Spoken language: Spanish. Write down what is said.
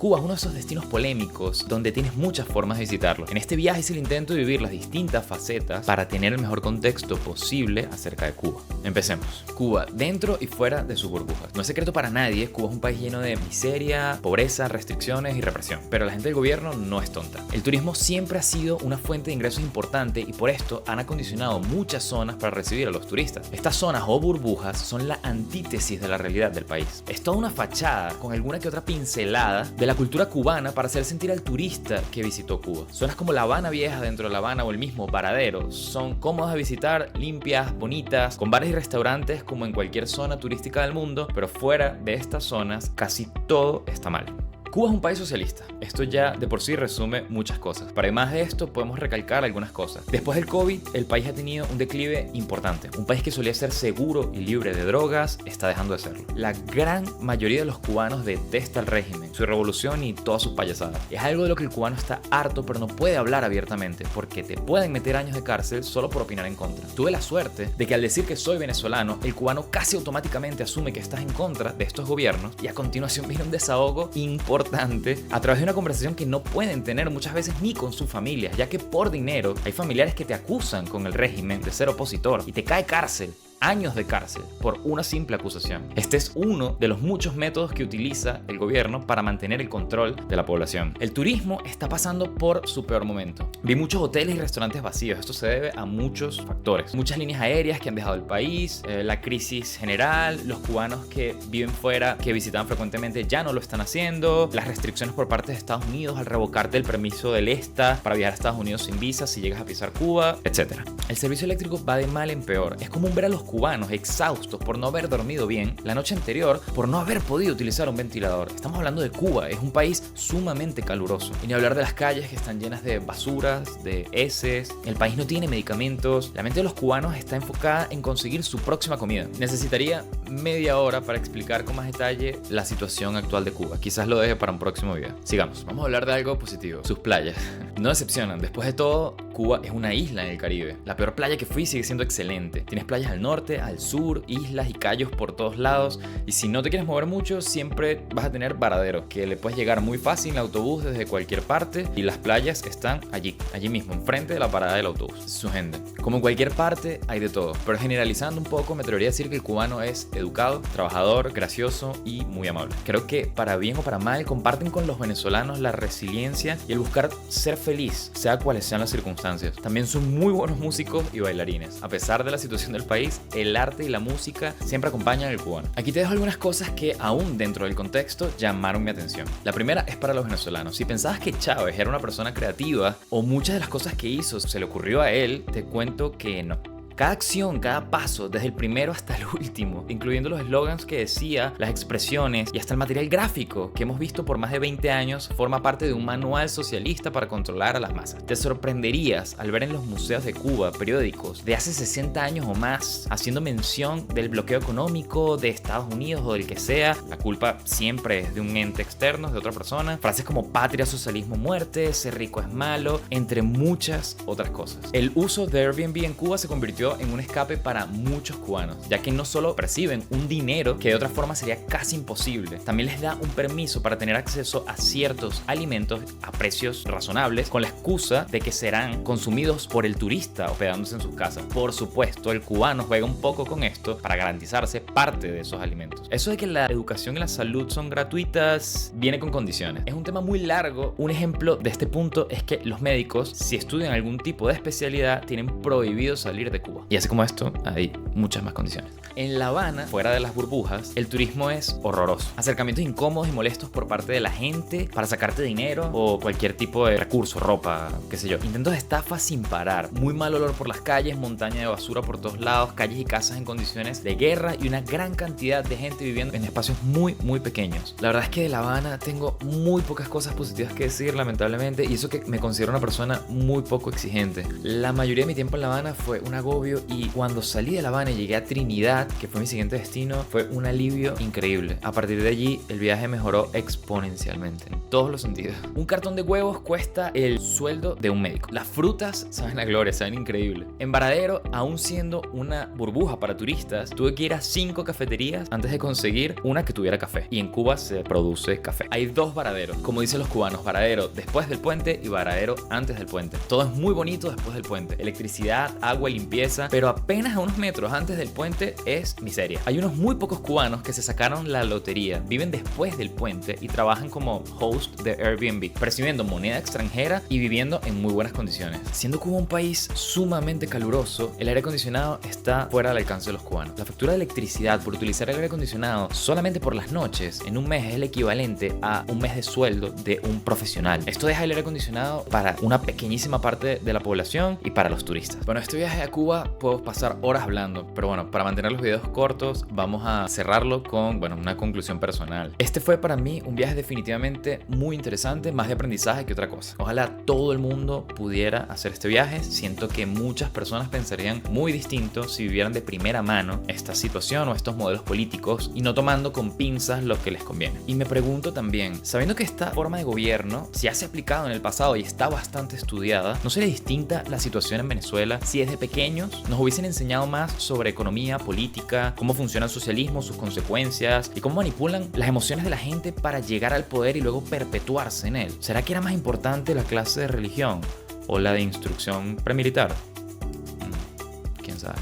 Cuba es uno de esos destinos polémicos donde tienes muchas formas de visitarlo. En este viaje hice el intento de vivir las distintas facetas para tener el mejor contexto posible acerca de Cuba. Empecemos. Cuba, dentro y fuera de sus burbujas. No es secreto para nadie, Cuba es un país lleno de miseria, pobreza, restricciones y represión. Pero la gente del gobierno no es tonta. El turismo siempre ha sido una fuente de ingresos importante y por esto han acondicionado muchas zonas para recibir a los turistas. Estas zonas o burbujas son la antítesis de la realidad del país. Es toda una fachada con alguna que otra pincelada de la cultura cubana para hacer sentir al turista que visitó Cuba. Zonas como La Habana Vieja dentro de La Habana o el mismo Varadero son cómodas de visitar, limpias, bonitas, con bares y restaurantes como en cualquier zona turística del mundo, pero fuera de estas zonas casi todo está mal. Cuba es un país socialista. Esto ya de por sí resume muchas cosas. Para además de esto podemos recalcar algunas cosas. Después del COVID, el país ha tenido un declive importante. Un país que solía ser seguro y libre de drogas está dejando de serlo. La gran mayoría de los cubanos detesta el régimen, su revolución y todas sus payasadas. Es algo de lo que el cubano está harto, pero no puede hablar abiertamente porque te pueden meter años de cárcel solo por opinar en contra. Tuve la suerte de que al decir que soy venezolano, el cubano casi automáticamente asume que estás en contra de estos gobiernos y a continuación viene un desahogo importante a través de una conversación que no pueden tener muchas veces ni con sus familias, ya que por dinero hay familiares que te acusan con el régimen de ser opositor y te cae cárcel. Años de cárcel por una simple acusación. Este es uno de los muchos métodos que utiliza el gobierno para mantener el control de la población. El turismo está pasando por su peor momento. Vi muchos hoteles y restaurantes vacíos. Esto se debe a muchos factores. Muchas líneas aéreas que han dejado el país, la crisis general, los cubanos que viven fuera, que visitan frecuentemente ya no lo están haciendo, las restricciones por parte de Estados Unidos al revocarte el permiso del ESTA para viajar a Estados Unidos sin visa si llegas a pisar Cuba, etc. El servicio eléctrico va de mal en peor. Es común ver a los cubanos exhaustos por no haber dormido bien la noche anterior, por no haber podido utilizar un ventilador. Estamos hablando de Cuba, es un país sumamente caluroso. Y ni hablar de las calles que están llenas de basuras, de heces. El país no tiene medicamentos. La mente de los cubanos está enfocada en conseguir su próxima comida. Necesitaría media hora para explicar con más detalle la situación actual de Cuba. Quizás lo deje para un próximo video. Sigamos, vamos a hablar de algo positivo. Sus playas. No decepcionan. Después de todo, Cuba es una isla en el Caribe. La peor playa que fui sigue siendo excelente. Tienes playas al norte, al sur, islas y cayos por todos lados. Y si no te quieres mover mucho, siempre vas a tener Varadero, que le puedes llegar muy fácil en autobús desde cualquier parte. Y las playas están allí mismo, enfrente de la parada del autobús. Su gente. Como en cualquier parte, hay de todo. Pero generalizando un poco, me atrevería a decir que el cubano es educado, trabajador, gracioso y muy amable. Creo que para bien o para mal, comparten con los venezolanos la resiliencia y el buscar ser feliz, sea cuales sean las circunstancias. También son muy buenos músicos y bailarines. A pesar de la situación del país, el arte y la música siempre acompañan al cubano. Aquí te dejo algunas cosas que aún dentro del contexto llamaron mi atención. La primera es para los venezolanos. Si pensabas que Chávez era una persona creativa o muchas de las cosas que hizo se le ocurrió a él, te cuento que no. Cada acción, cada paso, desde el primero hasta el último, incluyendo los eslogans que decía, las expresiones y hasta el material gráfico que hemos visto por más de 20 años, forma parte de un manual socialista para controlar a las masas. Te sorprenderías al ver en los museos de Cuba periódicos de hace 60 años o más haciendo mención del bloqueo económico de Estados Unidos o del que sea. La culpa siempre es de un ente externo, es de otra persona. Frases como patria, socialismo, muerte, ser rico es malo, entre muchas otras cosas. El uso de Airbnb en Cuba se convirtió en un escape para muchos cubanos, ya que no solo perciben un dinero que de otra forma sería casi imposible, también les da un permiso para tener acceso a ciertos alimentos a precios razonables con la excusa de que serán consumidos por el turista hospedándose en sus casas. Por supuesto, el cubano juega un poco con esto para garantizarse parte de esos alimentos. Eso de que la educación y la salud son gratuitas viene con condiciones. Es un tema muy largo. Un ejemplo de este punto es que los médicos, si estudian algún tipo de especialidad, tienen prohibido salir de Cuba. Y así como esto, hay muchas más condiciones. En La Habana, fuera de las burbujas, el turismo es horroroso. Acercamientos incómodos y molestos por parte de la gente para sacarte dinero o cualquier tipo de recurso, ropa, qué sé yo. Intentos de estafa sin parar. Muy mal olor por las calles, montaña de basura por todos lados, calles y casas en condiciones de guerra y una gran cantidad de gente viviendo en espacios muy, muy pequeños. La verdad es que de La Habana tengo muy pocas cosas positivas que decir, lamentablemente, y eso que me considero una persona muy poco exigente. La mayoría de mi tiempo en La Habana fue un agobio agobio, y cuando salí de La Habana y llegué a Trinidad, que fue mi siguiente destino, fue un alivio increíble. A partir de allí el viaje mejoró exponencialmente en todos los sentidos. Un cartón de huevos cuesta el sueldo de un médico. Las frutas saben a gloria, saben increíble. En Varadero, aún siendo una burbuja para turistas, tuve que ir a 5 cafeterías antes de conseguir una que tuviera café. Y en Cuba se produce café. Hay 2 varaderos, como dicen los cubanos: Varadero después del puente y Varadero antes del puente. Todo es muy bonito después del puente: electricidad, agua y limpieza, pero apenas a unos metros antes del puente es miseria. Hay unos muy pocos cubanos que se sacaron la lotería, viven después del puente y trabajan como host de Airbnb, percibiendo moneda extranjera y viviendo en muy buenas condiciones. Siendo Cuba un país sumamente caluroso, el aire acondicionado está fuera del alcance de los cubanos. La factura de electricidad por utilizar el aire acondicionado solamente por las noches en un mes es el equivalente a un mes de sueldo de un profesional. Esto deja el aire acondicionado para una pequeñísima parte de la población y para los turistas. Bueno, este viaje a Cuba puedo pasar horas hablando, pero bueno, para mantener los videos cortos vamos a cerrarlo con, bueno, una conclusión personal. Este fue para mí un viaje definitivamente muy interesante, más de aprendizaje que otra cosa. Ojalá todo el mundo pudiera hacer este viaje. Siento que muchas personas pensarían muy distinto si vivieran de primera mano esta situación o estos modelos políticos y no tomando con pinzas lo que les conviene. Y me pregunto también, sabiendo que esta forma de gobierno se ha aplicado en el pasado y está bastante estudiada, ¿no sería distinta la situación en Venezuela si desde pequeños nos hubiesen enseñado más sobre economía, política, cómo funciona el socialismo, sus consecuencias y cómo manipulan las emociones de la gente para llegar al poder y luego perpetuarse en él? ¿Será que era más importante la clase de religión o la de instrucción premilitar? ¿Quién sabe?